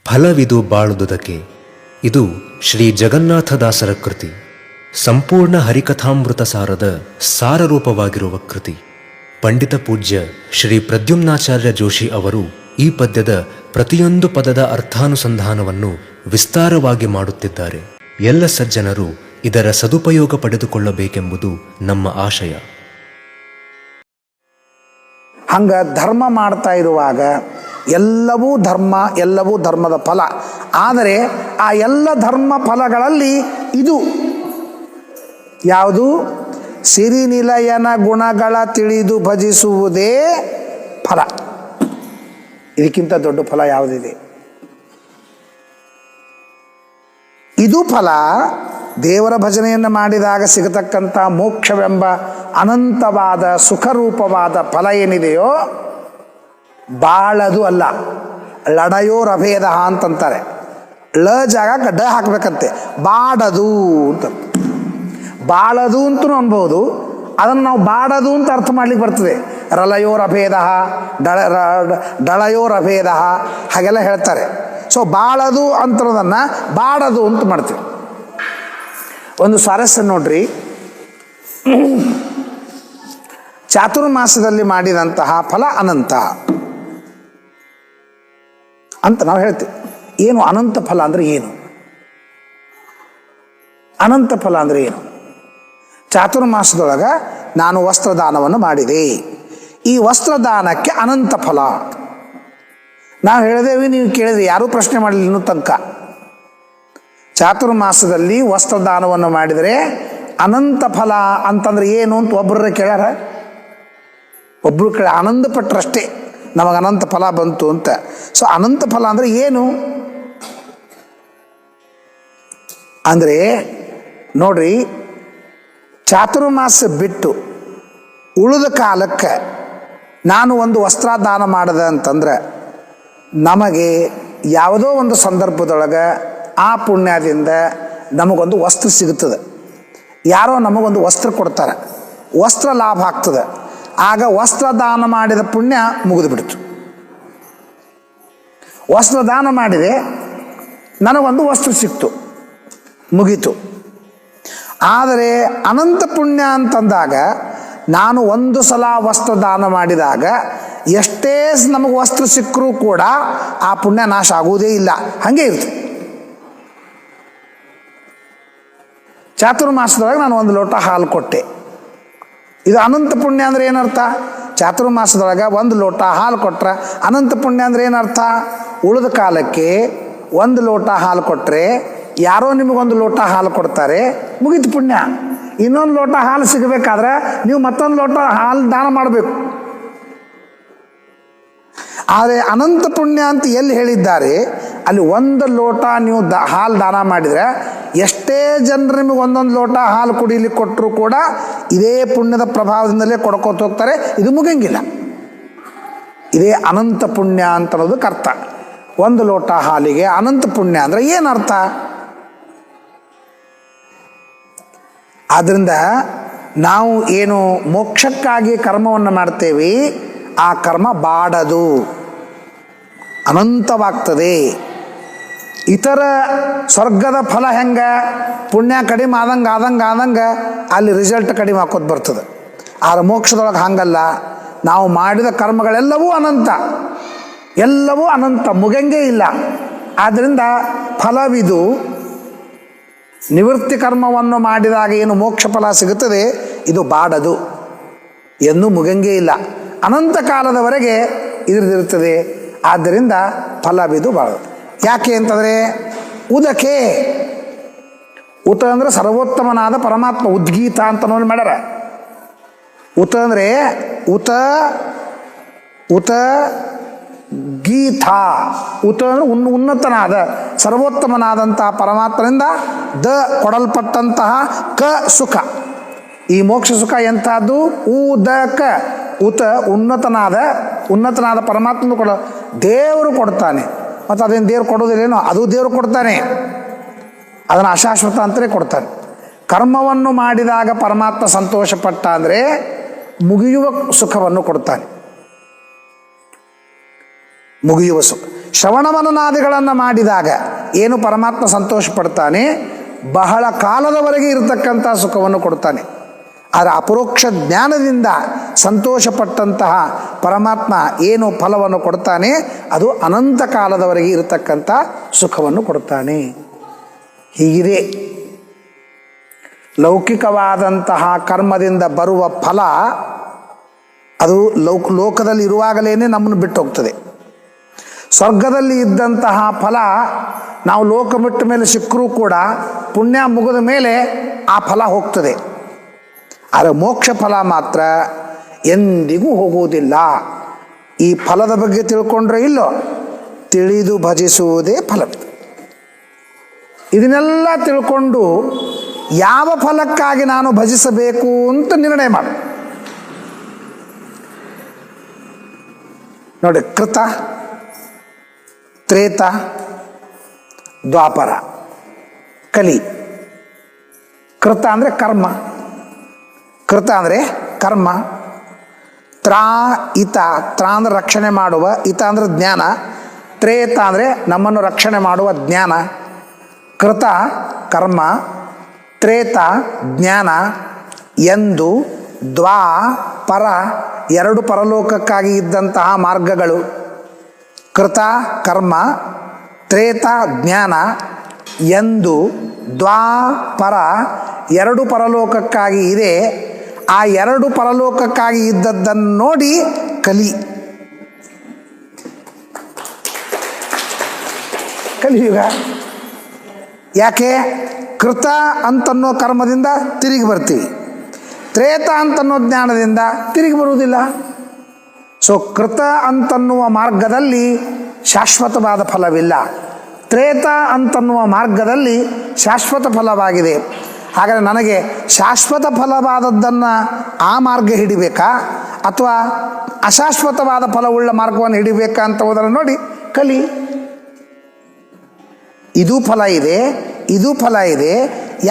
ಫಲವಿದು ಬಾಳುದುದಕ್ಕೆ. ಇದು ಶ್ರೀ ಜಗನ್ನಾಥದಾಸರ ಕೃತಿ. ಸಂಪೂರ್ಣ ಹರಿಕಥಾಮೃತ ಸಾರದ ಸಾರರೂಪವಾಗಿರುವ ಕೃತಿ. ಪಂಡಿತ ಪೂಜ್ಯ ಶ್ರೀ ಪ್ರದ್ಯುಮ್ನಾಚಾರ್ಯ ಜೋಶಿ ಅವರು ಈ ಪದ್ಯದ ಪ್ರತಿಯೊಂದು ಪದದ ಅರ್ಥಾನುಸಂಧಾನವನ್ನು ವಿಸ್ತಾರವಾಗಿ ಮಾಡುತ್ತಿದ್ದಾರೆ. ಎಲ್ಲ ಸಜ್ಜನರು ಇದರ ಸದುಪಯೋಗ ಪಡೆದುಕೊಳ್ಳಬೇಕೆಂಬುದು ನಮ್ಮ ಆಶಯ. ಹಂಗ ಧರ್ಮ ಮಾಡ್ತಾ ಇರುವಾಗ ಎಲ್ಲವೂ ಧರ್ಮ, ಎಲ್ಲವೂ ಧರ್ಮದ ಫಲ. ಆದರೆ ಆ ಎಲ್ಲ ಧರ್ಮ ಫಲಗಳಲ್ಲಿ ಇದು ಯಾವುದು? ಸಿರಿನಿಲಯನ ಗುಣಗಳ ತಿಳಿದು ಭಜಿಸುವುದೇ ಫಲ. ಇದಕ್ಕಿಂತ ದೊಡ್ಡ ಫಲ ಯಾವುದಿದೆ? ಇದು ಫಲ. ದೇವರ ಭಜನೆಯನ್ನು ಮಾಡಿದಾಗ ಸಿಗತಕ್ಕಂಥ ಮೋಕ್ಷವೆಂಬ ಅನಂತವಾದ ಸುಖರೂಪವಾದ ಫಲ ಏನಿದೆಯೋ ಬಾಳದು ಅಲ್ಲ. ಲಡಯೋ ರಭೇದ ಅಂತಂತಾರೆ. ಳ ಜಾಗಕ್ಕೆ ಡ ಹಾಕಬೇಕಂತೆ. ಬಾಡದು ಅಂತ. ಬಾಳದು ಅಂತೂ ಅನ್ಬೋದು. ಅದನ್ನು ನಾವು ಬಾಡದು ಅಂತ ಅರ್ಥ ಮಾಡ್ಲಿಕ್ಕೆ ಬರ್ತದೆ. ರಲಯೋ ರಭೇದ, ಡಳಯೋ ರಭೇದ ಹಾಗೆಲ್ಲ ಹೇಳ್ತಾರೆ. ಸೊ ಬಾಳದು ಅಂತರೋದನ್ನು ಬಾಡದು ಅಂತ ಮಾಡ್ತೀವಿ. ಒಂದು ಸ್ವಾರಸ್ಯ ನೋಡ್ರಿ. ಚಾತುರ್ಮಾಸದಲ್ಲಿ ಮಾಡಿದಂತಹ ಫಲ ಅನಂತ ಅಂತ ನಾವು ಹೇಳ್ತೀವಿ. ಏನು ಅನಂತ ಫಲ ಅಂದರೆ ಏನು? ಅನಂತ ಫಲ ಅಂದರೆ ಏನು? ಚಾತುರ್ಮಾಸದೊಳಗೆ ನಾನು ವಸ್ತ್ರದಾನವನ್ನು ಮಾಡಿದೆ. ಈ ವಸ್ತ್ರದಾನಕ್ಕೆ ಅನಂತ ಫಲ ನಾವು ಹೇಳಿದೇವಿ. ನೀವು ಕೇಳಿದ್ರಿ, ಯಾರೂ ಪ್ರಶ್ನೆ ಮಾಡಲಿಲ್ಲ ಇನ್ನೂ ತನಕ. ಚಾತುರ್ಮಾಸದಲ್ಲಿ ವಸ್ತ್ರದಾನವನ್ನು ಮಾಡಿದರೆ ಅನಂತ ಫಲ ಅಂತಂದ್ರೆ ಏನು ಅಂತ ಒಬ್ಬರ ಕೇಳ್ಯಾರ. ಒಬ್ಬರು ಕೇಳ ಆನಂದ ಪಟ್ಟರಷ್ಟೇ ನಮಗೆ ಅನಂತ ಫಲ ಬಂತು ಅಂತ. ಸೊ ಅನಂತ ಫಲ ಅಂದರೆ ಏನು ಅಂದರೆ ನೋಡ್ರಿ, ಚಾತುರ್ಮಾಸ ಬಿಟ್ಟು ಉಳಿದ ಕಾಲಕ್ಕೆ ನಾನು ಒಂದು ವಸ್ತ್ರದಾನ ಮಾಡಿದೆ ಅಂತಂದ್ರೆ ನಮಗೆ ಯಾವುದೋ ಒಂದು ಸಂದರ್ಭದೊಳಗೆ ಆ ಪುಣ್ಯದಿಂದ ನಮಗೊಂದು ವಸ್ತ್ರ ಸಿಗುತ್ತದೆ. ಯಾರೋ ನಮಗೊಂದು ವಸ್ತ್ರ ಕೊಡ್ತಾರೆ, ವಸ್ತ್ರ ಲಾಭ ಆಗ್ತದೆ. ಆಗ ವಸ್ತ್ರದಾನ ಮಾಡಿದ ಪುಣ್ಯ ಮುಗಿದು ಬಿಡ್ತು. ವಸ್ತ್ರದಾನ ಮಾಡಿದೆ, ನನಗೊಂದು ವಸ್ತ್ರ ಸಿಕ್ತು, ಮುಗೀತು. ಆದರೆ ಅನಂತ ಪುಣ್ಯ ಅಂತಂದಾಗ ನಾನು ಒಂದು ಸಲ ವಸ್ತ್ರದಾನ ಮಾಡಿದಾಗ ಎಷ್ಟೇ ನಮಗೆ ವಸ್ತ್ರ ಸಿಕ್ಕರೂ ಕೂಡ ಆ ಪುಣ್ಯ ನಾಶ ಆಗುವುದೇ ಇಲ್ಲ, ಹಾಗೆ ಇರ್ತದೆ. ಚಾತುರ್ಮಾಸದೊಳಗೆ ನಾನು ಒಂದು ಲೋಟ ಹಾಲು ಕೊಟ್ಟೆ, ಇದು ಅನಂತ ಪುಣ್ಯ ಅಂದರೆ ಏನರ್ಥ? ಚಾತುರ್ಮಾಸದೊಳಗೆ ಒಂದು ಲೋಟ ಹಾಲು ಕೊಟ್ರೆ ಅನಂತ ಪುಣ್ಯ ಅಂದರೆ ಏನರ್ಥ? ಉಳಿದ ಕಾಲಕ್ಕೆ ಒಂದು ಲೋಟ ಹಾಲು ಕೊಟ್ಟರೆ ಯಾರೋ ನಿಮಗೊಂದು ಲೋಟ ಹಾಲು ಕೊಡ್ತಾರೆ, ಮುಗಿತು ಪುಣ್ಯ. ಇನ್ನೊಂದು ಲೋಟ ಹಾಲು ಸಿಗಬೇಕಾದ್ರೆ ನೀವು ಮತ್ತೊಂದು ಲೋಟ ಹಾಲು ದಾನ ಮಾಡಬೇಕು. ಆದರೆ ಅನಂತ ಪುಣ್ಯ ಅಂತ ಎಲ್ಲಿ ಹೇಳಿದ್ದಾರೆ? ಅಲ್ಲಿ ಒಂದು ಲೋಟ ನೀವು ಹಾಲು ದಾನ ಮಾಡಿದರೆ ಎಷ್ಟೇ ಜನರು ನಿಮಗೆ ಒಂದೊಂದು ಲೋಟ ಹಾಲು ಕುಡಿಲಿಕ್ಕೆ ಕೊಟ್ಟರು ಕೂಡ ಇದೇ ಪುಣ್ಯದ ಪ್ರಭಾವದಿಂದಲೇ ಕೊಡ್ಕೋತ ಹೋಗ್ತಾರೆ. ಇದು ಮುಗಂಗಿಲ್ಲ. ಇದೇ ಅನಂತ ಪುಣ್ಯ ಅಂತ ಅನ್ನೋದಕ್ಕೆ ಅರ್ಥ. ಒಂದು ಲೋಟ ಹಾಲಿಗೆ ಅನಂತ ಪುಣ್ಯ ಅಂದರೆ ಏನರ್ಥ? ಆದ್ದರಿಂದ ನಾವು ಏನು ಮೋಕ್ಷಕ್ಕಾಗಿ ಕರ್ಮವನ್ನು ಮಾಡ್ತೇವೆ, ಆ ಕರ್ಮ ಬಾಡದು, ಅನಂತವಾಗ್ತದೆ. ಇತರ ಸ್ವರ್ಗದ ಫಲ ಹೆಂಗೆ ಪುಣ್ಯ ಕಡಿಮೆ ಆದಂಗೆ ಅಲ್ಲಿ ರಿಸಲ್ಟ್ ಕಡಿಮೆ ಹಾಕೋದು ಬರ್ತದೆ. ಆದರೆ ಮೋಕ್ಷದೊಳಗೆ ಹಂಗಲ್ಲ. ನಾವು ಮಾಡಿದ ಕರ್ಮಗಳೆಲ್ಲವೂ ಅನಂತ, ಎಲ್ಲವೂ ಅನಂತ, ಮುಗಂಗೆ ಇಲ್ಲ. ಆದ್ದರಿಂದ ಫಲವಿದು. ನಿವೃತ್ತಿ ಕರ್ಮವನ್ನು ಮಾಡಿದಾಗ ಏನು ಮೋಕ್ಷ ಫಲ ಸಿಗುತ್ತದೆ, ಇದು ಬಾಡದು, ಎಂದೂ ಮುಗಂಗೆ ಇಲ್ಲ, ಅನಂತ ಕಾಲದವರೆಗೆ ಇದ್ರದಿರುತ್ತದೆ. ಆದ್ದರಿಂದ ಫಲವಿದು ಬಾಳದು. ಯಾಕೆ ಅಂತಂದರೆ ಉದಕೆ, ಉತ ಅಂದರೆ ಸರ್ವೋತ್ತಮನಾದ ಪರಮಾತ್ಮ, ಉದ್ಗೀತ ಅಂತ ನೋಡಿ ಮಾಡ್ಯಾರ. ಉತ ಅಂದರೆ ಉತ ಗೀತ. ಉತ ಅಂದರೆ ಉನ್ನತನಾದ ಸರ್ವೋತ್ತಮನಾದಂತಹ ಪರಮಾತ್ಮನಿಂದ ದ ಕೊಡಲ್ಪಟ್ಟಂತಹ ಕ ಸುಖ. ಈ ಮೋಕ್ಷ ಸುಖ ಎಂಥದ್ದು? ಉದಕ. ಉತ ಉನ್ನತನಾದ ಪರಮಾತ್ಮನು ಕೊಡ, ದೇವರು ಕೊಡ್ತಾನೆ. ಮತ್ತು ಅದೇನು ದೇವ್ರು ಕೊಡೋದಿಲ್ಲೇನೋ, ಅದು ದೇವರು ಕೊಡ್ತಾನೆ. ಅದನ್ನು ಅಶಾಶ್ವತ ಅಂತಲೇ ಕೊಡ್ತಾನೆ. ಕರ್ಮವನ್ನು ಮಾಡಿದಾಗ ಪರಮಾತ್ಮ ಸಂತೋಷಪಟ್ಟ ಅಂದರೆ ಮುಗಿಯುವ ಸುಖವನ್ನು ಕೊಡ್ತಾನೆ. ಮುಗಿಯುವ ಸುಖ. ಶ್ರವಣ ಮನನಾದಿಗಳನ್ನು ಮಾಡಿದಾಗ ಏನು ಪರಮಾತ್ಮ ಸಂತೋಷ ಪಡ್ತಾನೆ, ಬಹಳ ಕಾಲದವರೆಗೆ ಇರತಕ್ಕಂಥ ಸುಖವನ್ನು ಕೊಡ್ತಾನೆ. ಆದರೆ ಅಪರೋಕ್ಷ ಜ್ಞಾನದಿಂದ ಸಂತೋಷಪಟ್ಟಂತಹ ಪರಮಾತ್ಮ ಏನು ಫಲವನ್ನು ಕೊಡ್ತಾನೆ ಅದು ಅನಂತ ಕಾಲದವರೆಗೆ ಇರತಕ್ಕಂಥ ಸುಖವನ್ನು ಕೊಡ್ತಾನೆ. ಹೀಗಿದೆ ಲೌಕಿಕವಾದಂತಹ ಕರ್ಮದಿಂದ ಬರುವ ಫಲ ಅದು ಲೋಕದಲ್ಲಿ ಇರುವಾಗಲೇ ನಮ್ಮನ್ನು ಬಿಟ್ಟು ಹೋಗ್ತದೆ. ಸ್ವರ್ಗದಲ್ಲಿ ಇದ್ದಂತಹ ಫಲ ನಾವು ಲೋಕ ಬಿಟ್ಟ ಮೇಲೆ ಸಿಕ್ಕರೂ ಕೂಡ ಪುಣ್ಯ ಮುಗಿದ ಮೇಲೆ ಆ ಫಲ ಹೋಗ್ತದೆ. ಆದರೆ ಮೋಕ್ಷ ಫಲ ಮಾತ್ರ ಎಂದಿಗೂ ಹೋಗುವುದಿಲ್ಲ. ಈ ಫಲದ ಬಗ್ಗೆ ತಿಳ್ಕೊಂಡ್ರೆ ಇಲ್ಲೋ, ತಿಳಿದು ಭಜಿಸುವುದೇ ಫಲವಿದು. ಇದನ್ನೆಲ್ಲ ತಿಳ್ಕೊಂಡು ಯಾವ ಫಲಕ್ಕಾಗಿ ನಾನು ಭಜಿಸಬೇಕು ಅಂತ ನಿರ್ಣಯ ಮಾಡು. ನೋಡಿ, ಕೃತ, ತ್ರೇತ, ದ್ವಾಪರ, ಕಲಿ. ಕೃತ ಅಂದರೆ ಕರ್ಮ, ಕೃತ ಅಂದರೆ ಕರ್ಮ. ತ್ರಾ ಇತ, ತ್ರಾ ಅಂದರೆ ರಕ್ಷಣೆ ಮಾಡುವ, ಇತ ಅಂದರೆ ಜ್ಞಾನ, ತ್ರೇತ ಅಂದರೆ ನಮ್ಮನ್ನು ರಕ್ಷಣೆ ಮಾಡುವ ಜ್ಞಾನ. ಕೃತ ಕರ್ಮ, ತ್ರೇತ ಜ್ಞಾನ ಎಂದು ದ್ವಾ ಪರ ಎರಡು ಪರಲೋಕಕ್ಕಾಗಿ ಇದ್ದಂತಹ ಮಾರ್ಗಗಳು. ಕೃತ ಕರ್ಮ, ತ್ರೇತ ಜ್ಞಾನ ಎಂದು ದ್ವಾ ಪರ ಎರಡು ಪರಲೋಕಕ್ಕಾಗಿ ಇದೆ. ಆ ಎರಡು ಪರಲೋಕಕ್ಕಾಗಿ ಇದ್ದದ್ದನ್ನು ನೋಡಿ ಕಲಿ. ಕಲಿಯುಗ. ಯಾಕೆ? ಕೃತ ಅಂತನ್ನೋ ಕರ್ಮದಿಂದ ತಿರುಗಿ ಬರ್ತೀವಿ, ತ್ರೇತ ಅಂತನ್ನೋ ಜ್ಞಾನದಿಂದ ತಿರುಗಿ ಬರುವುದಿಲ್ಲ. ಸೊ ಕೃತ ಅಂತನ್ನುವ ಮಾರ್ಗದಲ್ಲಿ ಶಾಶ್ವತವಾದ ಫಲವಿಲ್ಲ, ತ್ರೇತ ಅಂತನ್ನುವ ಮಾರ್ಗದಲ್ಲಿ ಶಾಶ್ವತ ಫಲವಾಗಿದೆ. ಹಾಗಾದರೆ ನನಗೆ ಶಾಶ್ವತ ಫಲವಾದದ್ದನ್ನು ಆ ಮಾರ್ಗ ಹಿಡಿಬೇಕಾ ಅಥವಾ ಅಶಾಶ್ವತವಾದ ಫಲವುಳ್ಳ ಮಾರ್ಗವನ್ನು ಹಿಡಿಬೇಕಾ ಅಂತ ಹೋದರೆ ನೋಡಿ ಕಲಿ. ಇದು ಫಲ ಇದೆ, ಇದು ಫಲ ಇದೆ,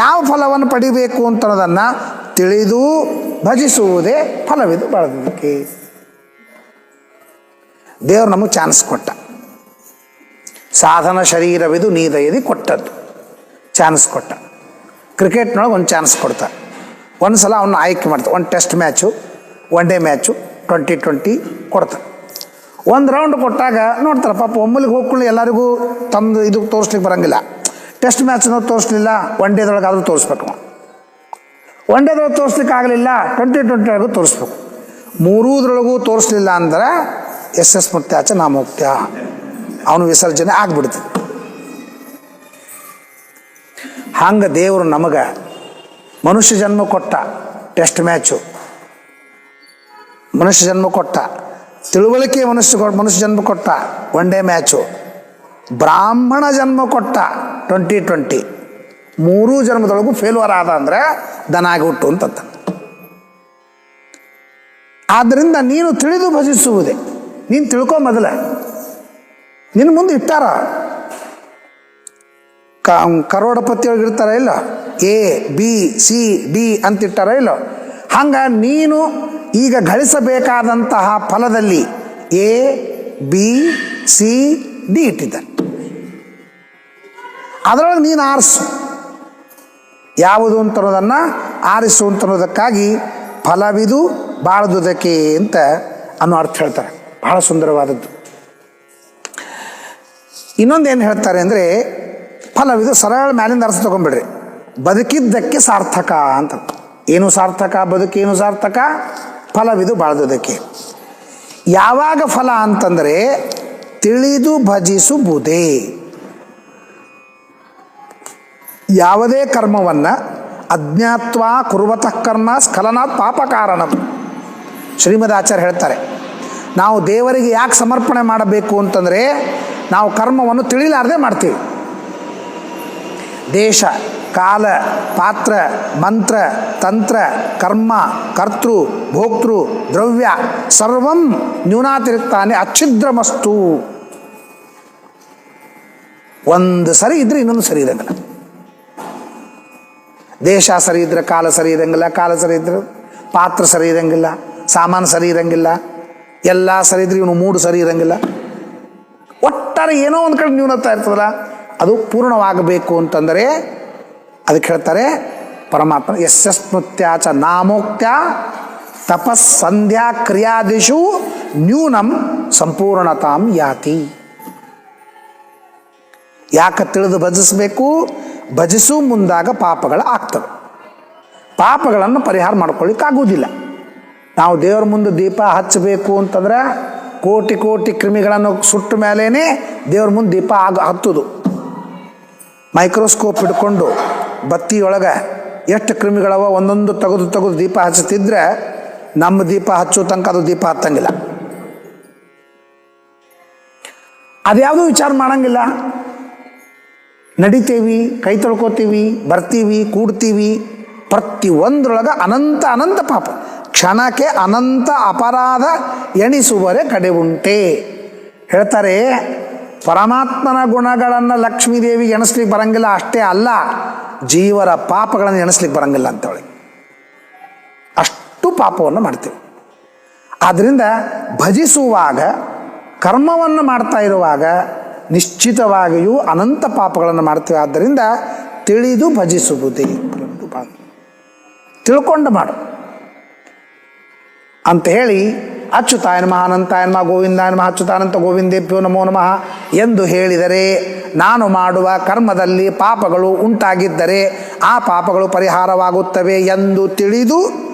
ಯಾವ ಫಲವನ್ನು ಪಡಿಬೇಕು ಅಂತನ್ನೋದನ್ನು ತಿಳಿದು ಭಜಿಸುವುದೇ ಫಲವಿದು ಬಳದಕ್ಕೆ. ದೇವರು ನಮಗೆ ಚಾನ್ಸ್ ಕೊಟ್ಟ, ಸಾಧನ ಶರೀರವಿದು ನೀದಯದಿ ಕೊಟ್ಟದ್ದು ಚಾನ್ಸ್ ಕೊಟ್ಟ. ಕ್ರಿಕೆಟ್ನೊಳಗೆ ಒಂದು ಚಾನ್ಸ್ ಕೊಡ್ತಾರೆ, ಒಂದು ಸಲ ಅವನ್ನ ಆಯ್ಕೆ ಮಾಡ್ತಾರೆ. ಒಂದು test match, one day match 2020 ಕೊಡ್ತಾರೆ. ಒಂದು ರೌಂಡ್ ಕೊಟ್ಟಾಗ ನೋಡ್ತಾರೆ ಪಾಪ ಒಮ್ಮಲಿಗೆ ಹೋಗ್ಕೊಳ್ಳಿ ಎಲ್ಲರಿಗೂ ತಮ್ಮದು ಇದು ತೋರಿಸ್ಲಿಕ್ಕೆ ಬರೋಂಗಿಲ್ಲ. ಟೆಸ್ಟ್ ಮ್ಯಾಚ್ನೂ ತೋರಿಸ್ಲಿಲ್ಲ, ಒನ್ ಡೇದೊಳಗೆ ಆದರೂ ತೋರಿಸ್ಬೇಕು. ಒನ್ ಡೇದೊಳಗೆ ತೋರಿಸ್ಲಿಕ್ಕೆ ಆಗಲಿಲ್ಲ, 2020 ತೋರಿಸ್ಬೇಕು. ಮೂರೂದ್ರೊಳಗೂ ತೋರಿಸ್ಲಿಲ್ಲ ಅಂದ್ರೆ SS ಮುಕ್ತ್ಯಾಚ ನಾಮೋಕ್ತ್ಯ, ಅವನು ವಿಸರ್ಜನೆ ಆಗ್ಬಿಡ್ತದೆ. ಹಂಗೆ ದೇವರು ನಮಗೆ ಮನುಷ್ಯ ಜನ್ಮ ಕೊಟ್ಟ, ಟೆಸ್ಟ್ ಮ್ಯಾಚು ಮನುಷ್ಯ ಜನ್ಮ ಕೊಟ್ಟ, ತಿಳುವಳಿಕೆ ಮನುಷ್ಯ ಜನ್ಮ ಕೊಟ್ಟ, ಒನ್ ಡೇ ಮ್ಯಾಚು, ಬ್ರಾಹ್ಮಣ ಜನ್ಮ ಕೊಟ್ಟ 2020. ಮೂರೂ ಜನ್ಮದೊಳಗೂ ಫೇಲ್ಯೂರ್ ಆದ ಅಂದರೆ ದನಾಗಿ ಹುಟ್ಟು ಅಂತ. ಆದ್ದರಿಂದ ನೀನು ತಿಳಿದು ಭಜಿಸುವುದೇ. ನೀನು ತಿಳ್ಕೊ ಮೊದಲ, ನಿನ್ನ ಮುಂದೆ ಇಟ್ಟಾರ ಕರೋಡಪತಿಯೊಳಗೆ ಇರ್ತಾರ ಇಲ್ಲ, ABCD ಅಂತ ಇಟ್ಟಾರ ಇಲ್ಲ. ಹಂಗೆ ನೀನು ಈಗ ಗಳಿಸಬೇಕಾದಂತಹ ಫಲದಲ್ಲಿ ABCD ಇಟ್ಟಿದ್ದಾರೆ. ಅದರೊಳಗೆ ನೀನು ಆರಿಸು, ಯಾವುದು ಅಂತನ್ನೋದನ್ನು ಆರಿಸು ಅಂತನ್ನೋದಕ್ಕಾಗಿ ಫಲವಿದು ಬಾಳದುದಕ್ಕೆ ಅಂತ ಅನ್ನೋ ಅರ್ಥ ಹೇಳ್ತಾರೆ. ಬಹಳ ಸುಂದರವಾದದ್ದು. ಇನ್ನೊಂದೇನು ಹೇಳ್ತಾರೆ ಅಂದರೆ, ಫಲವಿದು ಸರಳ ಮ್ಯಾಲಿಂದ ಅರ್ಥ ತಗೊಂಡ್ಬಿಡ್ರಿ. ಬದುಕಿದ್ದಕ್ಕೆ ಸಾರ್ಥಕ ಅಂತ. ಏನು ಸಾರ್ಥಕ? ಬದುಕೇನು ಸಾರ್ಥಕ? ಫಲವಿದು ಬಾಳದುದಕ್ಕೆ. ಯಾವಾಗ ಫಲ ಅಂತಂದರೆ ತಿಳಿದು ಭಜಿಸುವುದೇ. ಯಾವುದೇ ಕರ್ಮವನ್ನು ಅಜ್ಞಾತ್ವಾ ಕುರ್ವತಃ ಕರ್ಮ ಸ್ಖಲನಾತ್ ಪಾಪ ಕಾರಣಂ. ಶ್ರೀಮದ್ ಆಚಾರ್ಯ ಹೇಳ್ತಾರೆ, ನಾವು ದೇವರಿಗೆ ಯಾಕೆ ಸಮರ್ಪಣೆ ಮಾಡಬೇಕು ಅಂತಂದರೆ ನಾವು ಕರ್ಮವನ್ನು ತಿಳಿಲಾರದೆ ಮಾಡ್ತೀವಿ. ದೇಶ ಕಾಲ ಪಾತ್ರ ಮಂತ್ರ ತಂತ್ರ ಕರ್ಮ ಕರ್ತೃ ಭೋಕ್ತೃ ದ್ರವ್ಯ ಸರ್ವಂ ನ್ಯೂನಾತಿರಿಕ್ತಾನೆ ಅಚ್ಛಿದ್ರಮಸ್ತು. ಒಂದು ಸರಿ ಇದ್ರೆ ಇನ್ನೊಂದು ಸರಿ ಇರಂಗಿಲ್ಲ. ದೇಶ ಸರಿ ಇದ್ರೆ ಕಾಲ ಸರಿ ಇರಂಗಿಲ್ಲ, ಕಾಲ ಸರಿ ಇದ್ರೆ ಪಾತ್ರ ಸರಿ ಇರಂಗಿಲ್ಲ, ಸಾಮಾನು ಸರಿ ಇರಂಗಿಲ್ಲ, ಎಲ್ಲ ಸರಿ ಇದ್ರೆ ಇವನು ಮೂಡು ಸರಿ ಇರಂಗಿಲ್ಲ. ಒಟ್ಟ ಎಲ್ಲರ ಏನೋ ಒಂದು ಕಡೆ ನ್ಯೂನತೆ ಇರ್ತದಲ್ಲ, ಅದು ಪೂರ್ಣವಾಗಬೇಕು ಅಂತಂದರೆ ಅದಕ್ಕೆ ಹೇಳ್ತಾರೆ ಪರಮಾತ್ಮ ಯಸ್ಯಸ್ಮೃತ್ಯಾಚ ನಾಮೋಕ್ತ್ಯ ತಪಸ್ಸಂಧ್ಯಾ ಕ್ರಿಯಾದಿಷು ನ್ಯೂನಂ ಸಂಪೂರ್ಣತಾಂ ಯಾತಿ. ಯಾಕೆ ತಿಳಿದು ಭಜಿಸಬೇಕು? ಭಜಿಸು ಮುಂದಾಗ ಪಾಪಗಳು ಆಗ್ತವೆ. ಪಾಪಗಳನ್ನು ಪರಿಹಾರ ಮಾಡ್ಕೊಳ್ಳಿಕ್ಕಾಗೋದಿಲ್ಲ. ನಾವು ದೇವರ ಮುಂದೆ ದೀಪ ಹಚ್ಚಬೇಕು ಅಂತಂದ್ರೆ ಕೋಟಿ ಕೋಟಿ ಕ್ರಿಮಿಗಳನ್ನು ಸುಟ್ಟ ಮೇಲೇ ದೇವ್ರ ಮುಂದೆ ದೀಪ ಹತ್ತುದು. ಮೈಕ್ರೋಸ್ಕೋಪ್ ಹಿಡ್ಕೊಂಡು ಬತ್ತಿಯೊಳಗೆ ಎಷ್ಟು ಕ್ರಿಮಿಗಳವ ಒಂದೊಂದು ತೆಗೆದು ದೀಪ ಹಚ್ಚುತ್ತಿದ್ರೆ ನಮ್ಮ ದೀಪ ಹಚ್ಚೋ ತನಕ ಅದು ದೀಪ ಹತ್ತಂಗಿಲ್ಲ. ಅದ್ಯಾವುದೂ ವಿಚಾರ ಮಾಡಂಗಿಲ್ಲ. ನಡಿತೇವಿ, ಕೈ ತೊಳ್ಕೋತೀವಿ, ಬರ್ತೀವಿ, ಕೂಡ್ತೀವಿ, ಪ್ರತಿಯೊಂದ್ರೊಳಗೆ ಅನಂತ ಅನಂತ ಪಾಪ. ಕ್ಷಣಕ್ಕೆ ಅನಂತ ಅಪರಾಧ ಎಣಿಸುವರೆ ಕಡೆ ಉಂಟೆ. ಹೇಳ್ತಾರೆ ಪರಮಾತ್ಮನ ಗುಣಗಳನ್ನು ಲಕ್ಷ್ಮೀದೇವಿಗೆ ಎಣಿಸ್ಲಿಕ್ಕೆ ಬರಂಗಿಲ್ಲ. ಅಷ್ಟೇ ಅಲ್ಲ, ಜೀವರ ಪಾಪಗಳನ್ನು ಎಣಿಸ್ಲಿಕ್ಕೆ ಬರಂಗಿಲ್ಲ ಅಂತೇಳಿ ಅಷ್ಟು ಪಾಪವನ್ನು ಮಾಡ್ತೇವೆ. ಆದ್ದರಿಂದ ಭಜಿಸುವಾಗ, ಕರ್ಮವನ್ನು ಮಾಡ್ತಾ ಇರುವಾಗ ನಿಶ್ಚಿತವಾಗಿಯೂ ಅನಂತ ಪಾಪಗಳನ್ನು ಮಾಡ್ತೇವೆ. ಆದ್ದರಿಂದ ತಿಳಿದು ಭಜಿಸುವುದೇ, ತಿಳ್ಕೊಂಡು ಮಾಡು ಅಂತ ಹೇಳಿ ಅಚ್ಯುತಾಯ ನಮಃ ಅನಂತಾಯ ನಮಃ ಗೋವಿಂದಾಯ ನಮಃ ಅಚ್ಯುತಾನಂತ ಗೋವಿಂದೇಭ್ಯೋ ನಮೋ ನಮಃ ಎಂದು ಹೇಳಿದರೆ, ನಾನು ಮಾಡುವ ಕರ್ಮದಲ್ಲಿ ಪಾಪಗಳು ಉಂಟಾಗಿದ್ದರೆ ಆ ಪಾಪಗಳು ಪರಿಹಾರವಾಗುತ್ತವೆ ಎಂದು ತಿಳಿದು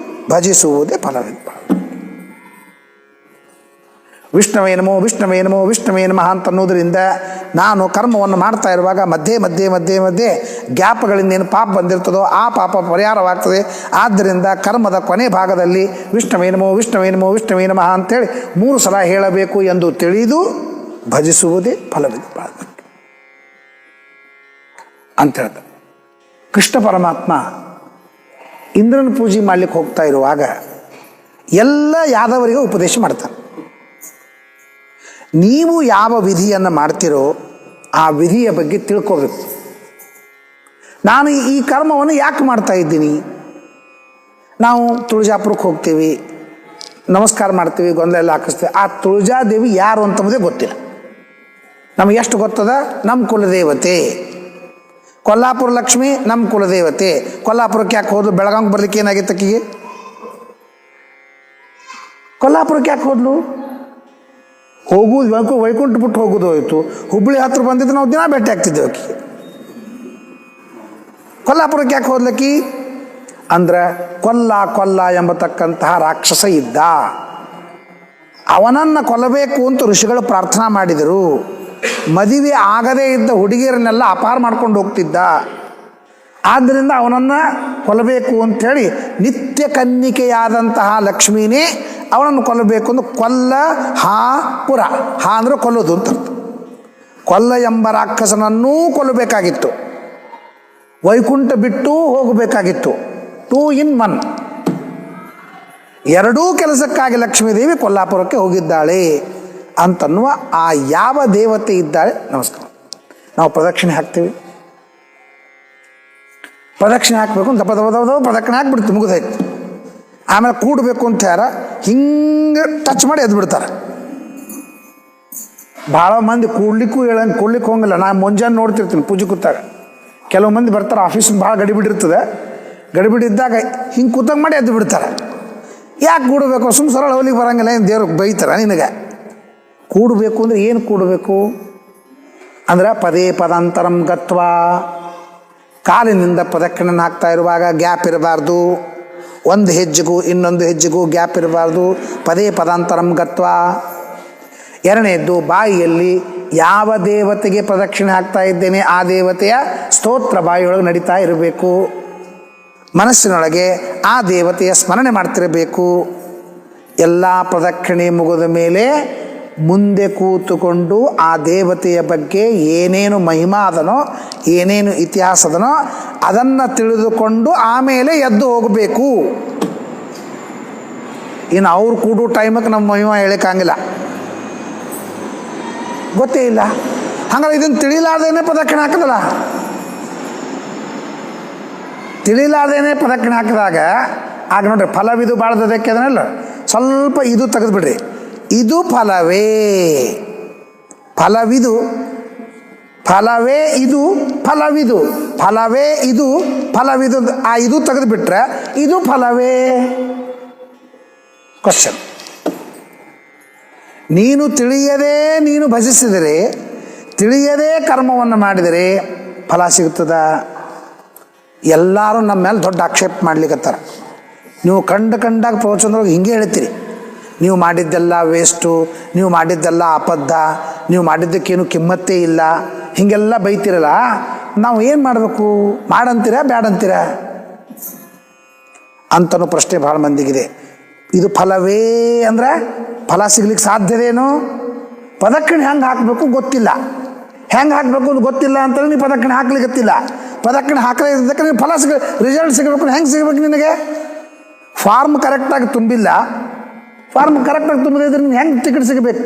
ಭಜಿಸುವುದೇ ಫಲವಿಲ್ಲ. ವಿಷ್ಣುವೇ ನಮೋ ವಿಷ್ಣುವೇ ನಮೋ ವಿಷ್ಣುವೇ ನಮಃ ಅಂತನ್ನೋದ್ರಿಂದ ನಾನು ಕರ್ಮವನ್ನು ಮಾಡ್ತಾ ಇರುವಾಗ ಮಧ್ಯೆ ಮಧ್ಯೆ ಮಧ್ಯೆ ಮಧ್ಯೆ ಗ್ಯಾಪ್ಗಳಿಂದ ಏನು ಪಾಪ ಬಂದಿರ್ತದೋ ಆ ಪಾಪ ಪರಿಹಾರವಾಗ್ತದೆ. ಆದ್ದರಿಂದ ಕರ್ಮದ ಕೊನೆ ಭಾಗದಲ್ಲಿ ವಿಷ್ಣುವೇ ನಮೋ ವಿಷ್ಣುವೇ ನಮೋ ವಿಷ್ಣುವೇ ನಮಃ ಅಂತೇಳಿ 3 ಸಲ ಹೇಳಬೇಕು ಎಂದು ತಿಳಿದು ಭಜಿಸುವುದೇ ಫಲವಿದೆ ಅಂತ ಹೇಳ್ತಾರೆ. ಕೃಷ್ಣ ಪರಮಾತ್ಮ ಇಂದ್ರನ ಪೂಜೆ ಮಾಡ್ಲಿಕ್ಕೆ ಹೋಗ್ತಾ ಇರುವಾಗ ಎಲ್ಲ ಯಾದವರಿಗೆ ಉಪದೇಶ ಮಾಡ್ತಾರೆ. ನೀವು ಯಾವ ವಿಧಿಯನ್ನು ಮಾಡ್ತೀರೋ ಆ ವಿಧಿಯ ಬಗ್ಗೆ ತಿಳ್ಕೋಬೇಕು. ನಾನು ಈ ಕರ್ಮವನ್ನು ಯಾಕೆ ಮಾಡ್ತಾ ಇದ್ದೀನಿ? ನಾವು ತುಳಜಾಪುರಕ್ಕೆ ಹೋಗ್ತೀವಿ, ನಮಸ್ಕಾರ ಮಾಡ್ತೀವಿ, ಗೊಂದಲ ಎಲ್ಲ ಹಾಕಿಸ್ತೀವಿ. ಆ ತುಳಜಾದೇವಿ ಯಾರು ಅಂತಂಬುದೇ ಗೊತ್ತಿಲ್ಲ. ನಮಗೆ ಎಷ್ಟು ಗೊತ್ತದ? ನಮ್ಮ ಕುಲದೇವತೆ. ಕೊಲ್ಲಾಪುರ ಲಕ್ಷ್ಮಿ ನಮ್ಮ ಕುಲದೇವತೆ. ಕೊಲ್ಲಾಪುರಕ್ಕೆ ಯಾಕೆ ಹೋದ್ಲು? ಬೆಳಗಾವಿಗೆ ಬರ್ಲಿಕ್ಕೆ ಏನಾಗಿತ್ತು ಆಕಿಗೆ? ಕೊಲ್ಲಾಪುರಕ್ಕೆ ಯಾಕೆ ಹೋದ್ಲು? ಹೋಗುದು ವೈಕುಂಠ ಬಿಟ್ಟು ಹೋಗೋದು ಹೋಯ್ತು. ಹುಬ್ಬಳ್ಳಿ ಹತ್ರ ಬಂದಿದ್ದು ನಾವು ದಿನ ಭೇಟಿ ಆಗ್ತಿದ್ದೇವೆ ಆಕಿಗೆ. ಕೊಲ್ಲಾಪುರಕ್ಕೆ ಯಾಕೆ ಹೋದ್ಲಕ್ಕಿ ಅಂದ್ರೆ ಕೊಲ್ಲ ಎಂಬತಕ್ಕಂತಹ ರಾಕ್ಷಸ ಇದ್ದ. ಅವನನ್ನು ಕೊಲ್ಲಬೇಕು ಅಂತ ಋಷಿಗಳು ಪ್ರಾರ್ಥನಾ ಮಾಡಿದರು. ಮದುವೆ ಆಗದೇ ಇದ್ದ ಹುಡುಗಿಯರನ್ನೆಲ್ಲ ಅಪಾರ ಮಾಡ್ಕೊಂಡು ಹೋಗ್ತಿದ್ದ. ಆದ್ದರಿಂದ ಅವನನ್ನು ಕೊಲ್ಲಬೇಕು ಅಂಥೇಳಿ ನಿತ್ಯ ಕನ್ನಿಕೆಯಾದಂತಹ ಲಕ್ಷ್ಮೀನೇ ಅವನನ್ನು ಕೊಲ್ಲಬೇಕು ಅಂತ ಕೊಲ್ಲ ಹಾ ಪುರ. ಹಾ ಅಂದರೆ ಕೊಲ್ಲೋದು ಅಂತ. ಕೊಲ್ಲ ಎಂಬ ರಾಕ್ಷಸನನ್ನೂ ಕೊಲ್ಲಬೇಕಾಗಿತ್ತು, ವೈಕುಂಠ ಬಿಟ್ಟು ಹೋಗಬೇಕಾಗಿತ್ತು. 2 in 1 ಎರಡೂ ಕೆಲಸಕ್ಕಾಗಿ ಲಕ್ಷ್ಮೀದೇವಿ ಕೊಲ್ಲಾಪುರಕ್ಕೆ ಹೋಗಿದ್ದಾಳೆ ಅಂತನ್ನುವ ಆ ಯಾವ ದೇವತೆ ಇದ್ದಾಳೆ. ನಮಸ್ಕಾರ. ನಾವು ಪ್ರದಕ್ಷಿಣೆ ಹಾಕ್ತೀವಿ, ಪ್ರದಕ್ಷಿಣೆ ಹಾಕಬೇಕು ಅಂತ ಪ್ರದಕ್ಷಿಣೆ ಹಾಕ್ಬಿಡ್ತೀವಿ, ಮುಗಿದಾಯ್ತು. ಆಮೇಲೆ ಕೂಡಬೇಕು ಅಂತ ಯಾರ ಹಿಂಗೆ ಟಚ್ ಮಾಡಿ ಎದ್ದು ಬಿಡ್ತಾರೆ. ಭಾಳ ಮಂದಿ ಕೂಡ್ಲಿಕ್ಕೂ ಕೂಡ್ಲಿಕ್ಕೆ ಹೋಗಿಲ್ಲ. ನಾನು ಮುಂಜಾನೆ ನೋಡ್ತಿರ್ತೀನಿ ಪೂಜೆ ಕೂತಾಗ ಕೆಲವು ಮಂದಿ ಬರ್ತಾರೆ, ಆಫೀಸ್ ಭಾಳ ಗಡಿಬಿಡಿರ್ತದೆ. ಗಡಿಬಿಡಿದ್ದಾಗ ಹಿಂಗೆ ಕೂತಂಗೆ ಮಾಡಿ ಎದ್ದು ಬಿಡ್ತಾರೆ. ಯಾಕೆ ಕೂಡಬೇಕು? ಸುಮ್ಮನೆ ಸರಳ ಹೋಲಿಗೆ ಬರೋಂಗಿಲ್ಲ, ಏನು ದೇವ್ರಿಗೆ ಬೈತಾರೆ ನಿನಗೆ. ಕೂಡಬೇಕು ಅಂದರೆ ಏನು ಕೂಡಬೇಕು ಅಂದ್ರೆ ಪದೇ ಪದಾಂತರಂ ಗತ್ವ, ಕಾಲಿನಿಂದ ಪ್ರದಕ್ಷಿಣೆ ಹಾಕ್ತಾ ಇರುವಾಗ ಗ್ಯಾಪ್ ಇರಬಾರ್ದು. ಒಂದು ಹೆಜ್ಜೆಗೂ ಇನ್ನೊಂದು ಹೆಜ್ಜೆಗೂ ಗ್ಯಾಪ್ ಇರಬಾರ್ದು. ಪದೇ ಪದಾಂತರಂ ಗತ್ವ. ಎರಡನೇದ್ದು, ಬಾಯಿಯಲ್ಲಿ ಯಾವ ದೇವತೆಗೆ ಪ್ರದಕ್ಷಿಣೆ ಹಾಕ್ತಾ ಇದ್ದೇನೆ ಆ ದೇವತೆಯ ಸ್ತೋತ್ರ ಬಾಯಿಯೊಳಗೆ ನಡೀತಾ ಇರಬೇಕು. ಮನಸ್ಸಿನೊಳಗೆ ಆ ದೇವತೆಯ ಸ್ಮರಣೆ ಮಾಡ್ತಿರಬೇಕು. ಎಲ್ಲ ಪ್ರದಕ್ಷಿಣೆ ಮುಗಿದ ಮೇಲೆ ಮುಂದೆ ಕೂತುಕೊಂಡು ಆ ದೇವತೆಯ ಬಗ್ಗೆ ಏನೇನು ಮಹಿಮಾ ಅದನೋ, ಏನೇನು ಇತಿಹಾಸ ಅದನೋ ಅದನ್ನು ತಿಳಿದುಕೊಂಡು ಆಮೇಲೆ ಎದ್ದು ಹೋಗಬೇಕು. ಇನ್ನು ಅವ್ರು ಕೂಡೋ ಟೈಮಕ್ಕೆ ನಮ್ಮ ಮಹಿಮಾ ಹೇಳೋಕ್ಕಾಗಿಲ್ಲ, ಗೊತ್ತೇ ಇಲ್ಲ. ಹಂಗಾರೆ ಇದನ್ನು ತಿಳಿಲಾರ್ದೇನೆ ಪ್ರದಕ್ಷಿಣೆ ಹಾಕಿದಲ್ಲ. ತಿಳಿಲಾರ್ದೇನೆ ಪ್ರದಕ್ಷಿಣೆ ಹಾಕಿದಾಗ ಆಗ ನೋಡ್ರಿ ಫಲವಿದು ಬಾಳ್ದದಕ್ಕೆ ಅದನ್ನೆಲ್ಲ ಸ್ವಲ್ಪ ಇದು ತೆಗೆದುಬಿಡ್ರಿ. ಇದು ಫಲವೇ, ಫಲವಿದು, ಫಲವೇ ಇದು, ಫಲವಿದು, ಫಲವೇ ಇದು, ಫಲವಿದು. ಆ ಇದು ತೆಗೆದುಬಿಟ್ರೆ ಇದು ಫಲವೇ? ಕ್ವಶನ್. ನೀನು ತಿಳಿಯದೇ ನೀನು ಭಜಿಸಿದರೆ, ತಿಳಿಯದೇ ಕರ್ಮವನ್ನು ಮಾಡಿದರೆ ಫಲ ಸಿಗ್ತದ? ಎಲ್ಲರೂ ನಮ್ಮ ಮೇಲೆ ದೊಡ್ಡ ಆಕ್ಷೇಪ ಮಾಡ್ಲಿಕ್ಕತ್ತಾರ. ನೀವು ಕಂಡಾಗ ಪ್ರವಚನದೊಳಗೆ ಹಿಂಗೆ ಹೇಳ್ತೀರಿ, ನೀವು ಮಾಡಿದ್ದೆಲ್ಲ ವೇಸ್ಟು, ನೀವು ಮಾಡಿದ್ದೆಲ್ಲ ಅಬದ್ಧ, ನೀವು ಮಾಡಿದ್ದಕ್ಕೇನು ಕಿಮ್ಮತ್ತೇ ಇಲ್ಲ, ಹೀಗೆಲ್ಲ ಬೈತಿರಲ್ಲ. ನಾವು ಏನು ಮಾಡಬೇಕು? ಮಾಡಂತೀರ ಬ್ಯಾಡಂತೀರ ಅಂತನೂ ಪ್ರಶ್ನೆ ಭಾಳ ಮಂದಿಗಿದೆ. ಇದು ಫಲವೇ ಅಂದರೆ ಫಲ ಸಿಗ್ಲಿಕ್ಕೆ ಸಾಧ್ಯದೇನು? ಪದಕ್ಷಿಣೆ ಹೆಂಗೆ ಹಾಕಬೇಕು ಗೊತ್ತಿಲ್ಲ, ಹೆಂಗೆ ಹಾಕಬೇಕು ಅಂತ ಗೊತ್ತಿಲ್ಲ ಅಂತೇಳಿ ನೀವು ಪದಕ್ಷಿಣೆ ಹಾಕ್ಲಿಕ್ಕತ್ತಿಲ್ಲ. ಪದಕ್ಷಿಣೆ ಹಾಕಲೇ ಇದ್ದಕ್ಕೆ ನೀವು ಫಲ ರಿಸಲ್ಟ್ ಸಿಗಬೇಕು. ಹೆಂಗೆ ಸಿಗಬೇಕು ನಿನಗೆ? ಫಾರ್ಮ್ ಕರೆಕ್ಟಾಗಿ ತುಂಬಿಲ್ಲ, ಫಾರ್ಮ್ ಕರೆಕ್ಟಾಗಿ ತುಂಬದೇ ಇದ್ರೆ ನೀನು ಹೆಂಗೆ ಟಿಕೆಟ್ ಸಿಗಬೇಕು?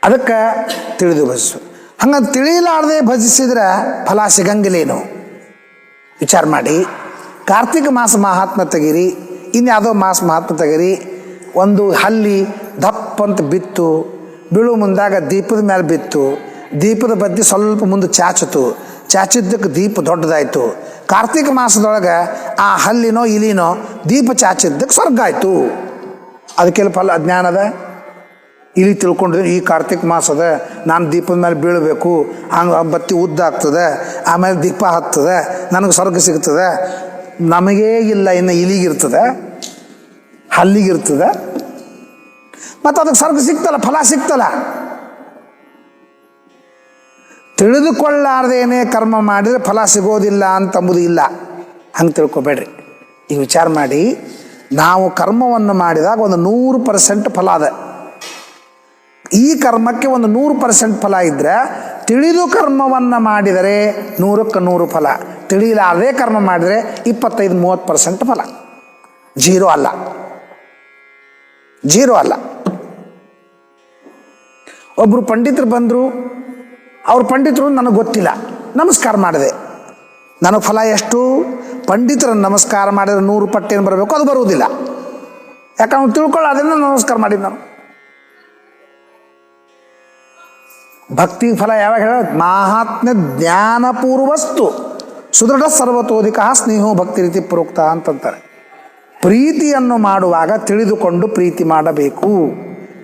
ಅದಕ್ಕೆ ತಿಳಿದು ಭಜಿಸು. ಹಂಗಂತ ತಿಳಿಲಾರದೆ ಭಜಿಸಿದ್ರೆ ಫಲ ಸಿಗಂಗಿಲ್ಲೇನು? ವಿಚಾರ ಮಾಡಿ. ಕಾರ್ತಿಕ ಮಾಸ ಮಹಾತ್ಮ ತೆಗೀರಿ, ಇನ್ಯಾವುದೋ ಮಾಸ ಮಹಾತ್ಮ ತೆಗೀರಿ. ಒಂದು ಹಲ್ಲಿ ದಪ್ಪಂತ ಬಿತ್ತು, ಬೀಳು ಮುಂದಾಗ ದೀಪದ ಮೇಲೆ ಬಿತ್ತು, ದೀಪದ ಬದ್ದಿ ಸ್ವಲ್ಪ ಮುಂದೆ ಚಾಚಿತು, ಚಾಚಿದ್ದಕ್ಕೆ ದೀಪ ದೊಡ್ಡದಾಯಿತು. ಕಾರ್ತಿಕ ಮಾಸದೊಳಗೆ ಆ ಹಲ್ಲಿನೋ ಇಲಿನೋ ದೀಪ ಚಾಚಿದ್ದಕ್ಕೆ ಸ್ವರ್ಗ ಆಯಿತು. ಅದಕ್ಕೆಲ್ಲ ಫಲ ಅಜ್ಞಾನದ. ಇಲಿ ತಿಳ್ಕೊಂಡಿದ್ರೆ ಈ ಕಾರ್ತಿಕ ಮಾಸದ ನಾನು ದೀಪದ ಮೇಲೆ ಬೀಳಬೇಕು, ಹಂಗೆ ಬತ್ತಿ ಉದ್ದ ಆಗ್ತದೆ, ಆಮೇಲೆ ದೀಪ ಹತ್ತದ, ನನಗೆ ಸ್ವರ್ಗ ಸಿಗ್ತದೆ. ನಮಗೇ ಇಲ್ಲ, ಇನ್ನು ಇಲಿಗಿರ್ತದೆ, ಹಲ್ಲಿಗಿರ್ತದೆ, ಮತ್ತು ಅದಕ್ಕೆ ಸ್ವರ್ಗ ಸಿಗ್ತಲ್ಲ, ಫಲ ಸಿಗ್ತಲ್ಲ. ತಿಳಿದುಕೊಳ್ಳಾರ್ದೇನೆ ಕರ್ಮ ಮಾಡಿದರೆ ಫಲ ಸಿಗೋದಿಲ್ಲ ಅಂತಂಬುದು ಇಲ್ಲ. ಹಂಗೆ ತಿಳ್ಕೊಬೇಡ್ರಿ. ಈಗ ವಿಚಾರ ಮಾಡಿ, ನಾವು ಕರ್ಮವನ್ನು ಮಾಡಿದಾಗ ಒಂದು 100% ಫಲ ಅದ. ಈ ಕರ್ಮಕ್ಕೆ ಒಂದು 100% ಫಲ ಇದ್ದರೆ, ತಿಳಿದು ಕರ್ಮವನ್ನು ಮಾಡಿದರೆ 100ಕ್ಕೆ 100 ಫಲ, ತಿಳಿಲಾರದೆ ಕರ್ಮ ಮಾಡಿದರೆ 25-30% ಫಲ. ಜೀರೋ ಅಲ್ಲ, ಜೀರೋ ಅಲ್ಲ. ಒಬ್ಬರು ಪಂಡಿತರು ಬಂದರು, ಅವ್ರ ಪಂಡಿತರು ನನಗೆ ಗೊತ್ತಿಲ್ಲ, ನಮಸ್ಕಾರ ಮಾಡಿದೆ, ನನಗೆ ಫಲ ಎಷ್ಟು? ಪಂಡಿತರನ್ನು ನಮಸ್ಕಾರ ಮಾಡಿದ್ರೆ 100 ಪಟ್ಟೇನು ಬರಬೇಕು? ಅದು ಬರುವುದಿಲ್ಲ. ಯಾಕಂದ್ರೆ ಅವ್ನು ತಿಳ್ಕೊಳ್ಳೋದ್ರಿಂದ ನಮಸ್ಕಾರ ಮಾಡಿದ್ದು ನಾನು. ಭಕ್ತಿ ಫಲ ಯಾವಾಗ ಹೇಳ? ಮಹಾತ್ಮ್ಯ ಜ್ಞಾನಪೂರ್ವಸ್ತು ಸುದೃಢ ಸರ್ವತೋಧಿಕ ಸ್ನೇಹೋ ಭಕ್ತಿ ರೀತಿ ಪ್ರೋಕ್ತ ಅಂತಂತಾರೆ. ಪ್ರೀತಿಯನ್ನು ಮಾಡುವಾಗ ತಿಳಿದುಕೊಂಡು ಪ್ರೀತಿ ಮಾಡಬೇಕು,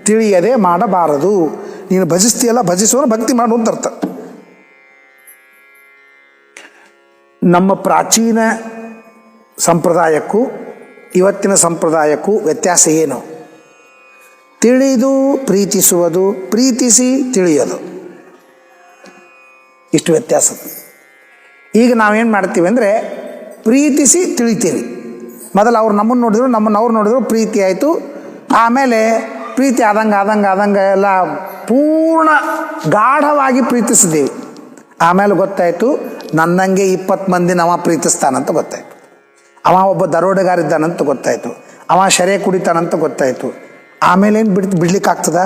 ತಿಳಿಯದೆ ಮಾಡಬಾರದು. ನೀನು ಭಜಿಸ್ತೀಯಲ್ಲ, ಭಜಿಸುವ ಭಕ್ತಿ ಮಾಡು ಅಂತ ಅರ್ಥ. ನಮ್ಮ ಪ್ರಾಚೀನ ಸಂಪ್ರದಾಯಕ್ಕೂ ಇವತ್ತಿನ ಸಂಪ್ರದಾಯಕ್ಕೂ ವ್ಯತ್ಯಾಸ ಏನು? ತಿಳಿದು ಪ್ರೀತಿಸುವುದು, ಪ್ರೀತಿಸಿ ತಿಳಿಯೋದು, ಇಷ್ಟು ವ್ಯತ್ಯಾಸ. ಈಗ ನಾವೇನು ಮಾಡ್ತೀವಿ ಅಂದರೆ ಪ್ರೀತಿಸಿ ತಿಳಿತೀವಿ. ಮೊದಲು ಅವ್ರು ನಮ್ಮನ್ನು ನೋಡಿದ್ರು, ಅವ್ರು ನೋಡಿದ್ರು, ಪ್ರೀತಿ ಆಯಿತು. ಆಮೇಲೆ ಪ್ರೀತಿ ಆದಂಗೆ ಎಲ್ಲ ಪೂರ್ಣ ಗಾಢವಾಗಿ ಪ್ರೀತಿಸಿದ್ದೀವಿ. ಆಮೇಲೆ ಗೊತ್ತಾಯಿತು ನನ್ನಂಗೆ 20 ಮಂದಿನ ಅವ ಪ್ರೀತಿಸ್ತಾನಂತ ಗೊತ್ತಾಯಿತು. ಅವ ಒಬ್ಬ ದರೋಡೆಗಾರ ಇದ್ದಾನಂತ ಗೊತ್ತಾಯಿತು. ಅವ ಶರೆ ಕುಡಿತಾನಂತ ಗೊತ್ತಾಯಿತು. ಆಮೇಲೆ ಏನು ಬಿಡ್ಲಿಕ್ಕಾಗ್ತದ?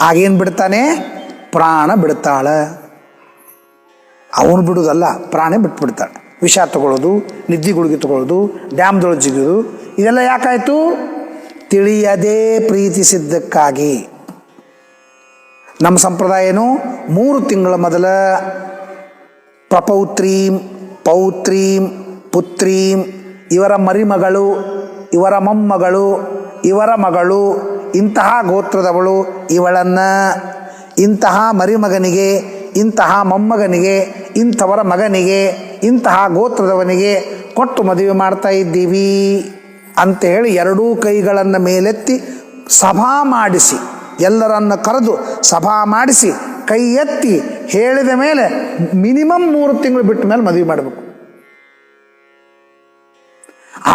ಆಗೇನು ಬಿಡ್ತಾನೆ? ಪ್ರಾಣ ಬಿಡ್ತಾಳೆ. ಅವನು ಬಿಡುವುದಲ್ಲ, ಪ್ರಾಣ ಬಿಟ್ಬಿಡ್ತಾಳೆ. ವಿಷ ತಗೊಳ್ಳೋದು, ನಿದ್ದೆ ಗುಳಿಗೆ ತಗೊಳ್ಳೋದು, ಡ್ಯಾಮ್ದೊಳಗೆ ಜಿಗೋದು, ಇದೆಲ್ಲ ಯಾಕಾಯಿತು? ತಿಳಿಯದೇ ಪ್ರೀತಿಸಿದ್ದಕ್ಕಾಗಿ. ನಮ್ಮ ಸಂಪ್ರದಾಯ ಏನು? 3 ತಿಂಗಳ ಮೊದಲ ಪ್ರಪೌತ್ರೀಂ, ಪೌತ್ರೀಂ, ಪುತ್ರೀಂ, ಇವರ ಮರಿಮಗಳು, ಇವರ ಮೊಮ್ಮಗಳು, ಇವರ ಮಗಳು, ಇಂತಹ ಗೋತ್ರದವಳು ಇವಳನ್ನು ಇಂತಹ ಮರಿಮಗನಿಗೆ, ಇಂತಹ ಮೊಮ್ಮಗನಿಗೆ, ಇಂಥವರ ಮಗನಿಗೆ, ಇಂತಹ ಗೋತ್ರದವನಿಗೆ ಕೊಟ್ಟು ಮದುವೆ ಮಾಡ್ತಾ ಇದ್ದೀವಿ ಅಂತ ಹೇಳಿ 2 ಕೈಗಳನ್ನು ಮೇಲೆತ್ತಿ ಸಭಾ ಮಾಡಿಸಿ, ಎಲ್ಲರನ್ನು ಕರೆದು ಸಭಾ ಮಾಡಿಸಿ ಕೈ ಎತ್ತಿ ಹೇಳಿದ ಮೇಲೆ ಮಿನಿಮಮ್ 3 ತಿಂಗಳು ಬಿಟ್ಟ ಮೇಲೆ ಮದುವೆ ಮಾಡಬೇಕು.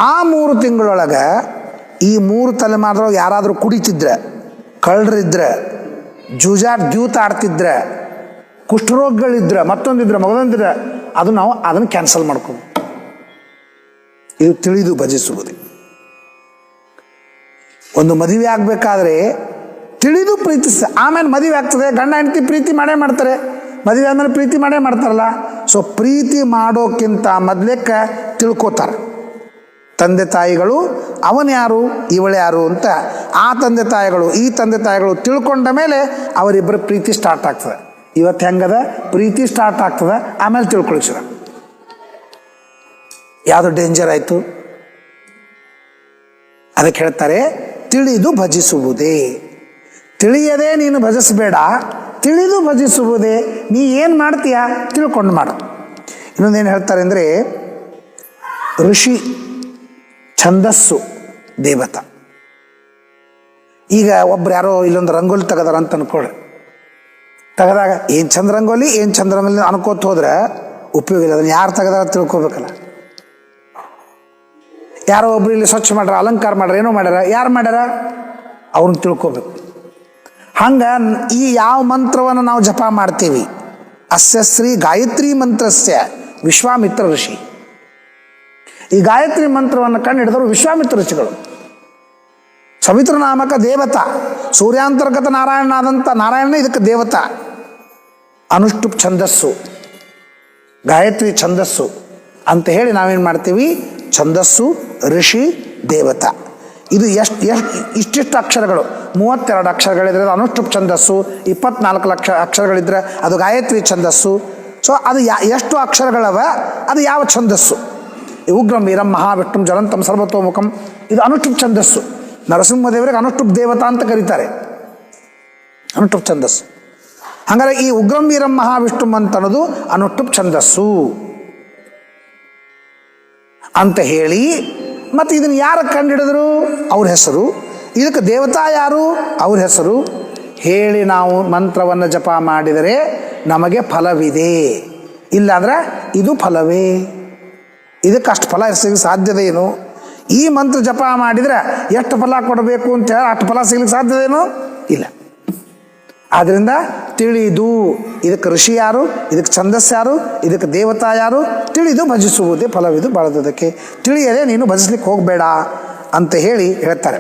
ಆ 3 ತಿಂಗಳೊಳಗೆ ಈ 3 ತಲೆಮಾರದೊಳಗೆ ಯಾರಾದರೂ ಕುಡಿತಿದ್ರೆ, ಕಳ್ಳರಿದ್ರೆ, ದ್ಯೂತ ಆಡ್ತಿದ್ರೆ, ಕುಷ್ಠರೋಗಗಳಿದ್ರೆ, ಮತ್ತೊಂದಿದ್ರೆ, ಮಗದೊಂದಿದ್ರೆ, ನಾವು ಅದನ್ನು ಕ್ಯಾನ್ಸಲ್ ಮಾಡ್ಕೊಂಡು ಇದು ತಿಳಿದು ಭಜಿಸುವುದು. ಒಂದು ಮದುವೆ ಆಗಬೇಕಾದ್ರೆ ತಿಳಿದು ಪ್ರೀತಿಸ, ಆಮೇಲೆ ಮದುವೆ ಆಗ್ತದೆ. ಗಂಡ ಹೆಂಡತಿ ಪ್ರೀತಿ ಮಾಡೇ ಮಾಡ್ತಾರೆ, ಮದುವೆ ಆದಮೇಲೆ ಪ್ರೀತಿ ಮಾಡೇ ಮಾಡ್ತಾರಲ್ಲ. ಸೊ ಪ್ರೀತಿ ಮಾಡೋಕ್ಕಿಂತ ಮೊದಲೇಕ ತಿಳ್ಕೋತಾರೆ. ತಂದೆ ತಾಯಿಗಳು ಅವನು ಯಾರು ಇವಳು ಯಾರು ಅಂತ ಆ ತಂದೆ ತಾಯಿಗಳು ಈ ತಂದೆ ತಾಯಿಗಳು ತಿಳ್ಕೊಂಡ ಮೇಲೆ ಅವರಿಬ್ಬರ ಪ್ರೀತಿ ಸ್ಟಾರ್ಟ್ ಆಗ್ತದೆ. ಇವತ್ತು ಹೆಂಗದ ಪ್ರೀತಿ ಸ್ಟಾರ್ಟ್ ಆಗ್ತದೆ, ಆಮೇಲೆ ತಿಳ್ಕೊಳ್ಸಿರ ಯಾವುದು ಡೇಂಜರ್ ಆಯಿತು. ಅದಕ್ಕೆ ಹೇಳ್ತಾರೆ ತಿಳಿದು ಭಜಿಸುವುದೇ. ತಿಳಿಯದೆ ನೀನು ಭಜಿಸಬೇಡ, ತಿಳಿದು ಭಜಿಸುವುದೇ. ನೀ ಏನು ಮಾಡ್ತೀಯ ತಿಳ್ಕೊಂಡು ಮಾಡು. ಇನ್ನೊಂದೇನು ಹೇಳ್ತಾರೆ ಅಂದರೆ ಋಷಿ ಛಂದಸ್ಸು ದೇವತ. ಈಗ ಒಬ್ರು ಯಾರೋ ಇಲ್ಲೊಂದು ರಂಗೋಲಿ ತೆಗದಾರ ಅಂತ ಅನ್ಕೊಳ್ಳಿ. ತೆಗೆದಾಗ ಏನು ಚಂದ ರಂಗೋಲಿ ಏನು ಚಂದ ರಂಗೋಲಿ ಅನ್ಕೋತ ಹೋದ್ರೆ ಉಪಯೋಗ ಇಲ್ಲ. ಅದನ್ನು ಯಾರು ತೆಗೆದಾರ ತಿಳ್ಕೊಬೇಕಲ್ಲ. ಯಾರೋ ಒಬ್ರು ಇಲ್ಲಿ ಸ್ವಚ್ಛ ಮಾಡ್ಯಾರ, ಅಲಂಕಾರ ಮಾಡ್ಯಾರ, ಏನೋ ಮಾಡ್ಯಾರ, ಯಾರು ಮಾಡ್ಯಾರ ಅವ್ರನ್ನ ತಿಳ್ಕೊಬೇಕು. ಹಂಗೆ ಈ ಯಾವ ಮಂತ್ರವನ್ನು ನಾವು ಜಪ ಮಾಡ್ತೀವಿ, ಅಸ್ಯ ಶ್ರೀ ಗಾಯತ್ರಿ ಮಂತ್ರಸ್ಯ ವಿಶ್ವಾಮಿತ್ರ ಋಷಿ. ಈ ಗಾಯತ್ರಿ ಮಂತ್ರವನ್ನು ಕಂಡು ಹಿಡಿದವರು ವಿಶ್ವಾಮಿತ್ರ ಋಷಿಗಳು. ಸವಿತ್ರ ನಾಮಕ ದೇವತಾ, ಸೂರ್ಯಾಂತರ್ಗತ ನಾರಾಯಣನಾದಂಥ ನಾರಾಯಣನೇ ಇದಕ್ಕೆ ದೇವತಾ. ಅನುಷ್ಠುಪ್ ಛಂದಸ್ಸು, ಗಾಯತ್ರಿ ಛಂದಸ್ಸು ಅಂತ ಹೇಳಿ ನಾವೇನು ಮಾಡ್ತೀವಿ, ಛಂದಸ್ಸು ಋಷಿ ದೇವತಾ. ಇದು ಇಷ್ಟಿಷ್ಟು ಅಕ್ಷರಗಳು, 32 ಅಕ್ಷರಗಳಿದ್ರೆ ಅದು ಅನುಷ್ಠುಪ್ ಛಂದಸ್ಸು, 24 ಅಕ್ಷರಗಳಿದ್ರೆ ಅದು ಗಾಯತ್ರಿ ಛಂದಸ್ಸು. ಸೊ ಅದು ಎಷ್ಟು ಅಕ್ಷರಗಳವ ಅದು ಯಾವ ಛಂದಸ್ಸು. ಉಗ್ರಂ ವೀರಂ ಮಹಾವಿಷ್ಣುಂ ಜ್ವಲಂತಂ ಸರ್ವತೋಮುಖಂ ಇದು ಅನುಷ್ಠುಪ್ ಛಂದಸ್ಸು. ನರಸಿಂಹದೇವರಿಗೆ ಅನುಷ್ಠುಪ್ ದೇವತಾ ಅಂತ ಕರೀತಾರೆ, ಅನುಷ್ಠುಪ್ ಛಂದಸ್ಸು. ಹಾಗಾದ್ರೆ ಈ ಉಗ್ರಂ ವೀರಂ ಮಹಾವಿಷ್ಣುಂ ಅಂತ ಅನ್ನೋದು ಅನುಷ್ಠುಪ್ ಛಂದಸ್ಸು ಅಂತ ಹೇಳಿ, ಮತ್ತು ಇದನ್ನು ಯಾರು ಕಂಡುಹಿಡಿದ್ರು ಅವ್ರ ಹೆಸರು, ಇದಕ್ಕೆ ದೇವತಾ ಯಾರು ಅವ್ರ ಹೆಸರು ಹೇಳಿ ನಾವು ಮಂತ್ರವನ್ನು ಜಪ ಮಾಡಿದರೆ ನಮಗೆ ಫಲವಿದೆ. ಇಲ್ಲಾಂದ್ರೆ ಇದು ಫಲವೇ, ಇದಕ್ಕೆ ಅಷ್ಟು ಫಲ ಸಿಗಲಿಕ್ಕೆ ಸಾಧ್ಯತೆ ಏನು? ಈ ಮಂತ್ರ ಜಪ ಮಾಡಿದರೆ ಎಷ್ಟು ಫಲ ಕೊಡಬೇಕು ಅಂತ ಹೇಳಿ ಅಷ್ಟು ಫಲ ಸಿಗ್ಲಿಕ್ಕೆ ಸಾಧ್ಯದೇನು ಇಲ್ಲ. ಆದ್ದರಿಂದ ತಿಳಿದು ಇದಕ್ಕೆ ಋಷಿ ಯಾರು, ಇದಕ್ಕೆ ಛಂದಸ್ ಯಾರು, ಇದಕ್ಕೆ ದೇವತಾ ಯಾರು ತಿಳಿದು ಭಜಿಸುವುದೇ ಫಲವಿದು ಬಾಳದಕ್ಕೆ. ತಿಳಿಯದೆ ನೀನು ಭಜಿಸ್ಲಿಕ್ಕೆ ಹೋಗಬೇಡ ಅಂತ ಹೇಳಿ ಹೇಳ್ತಾರೆ.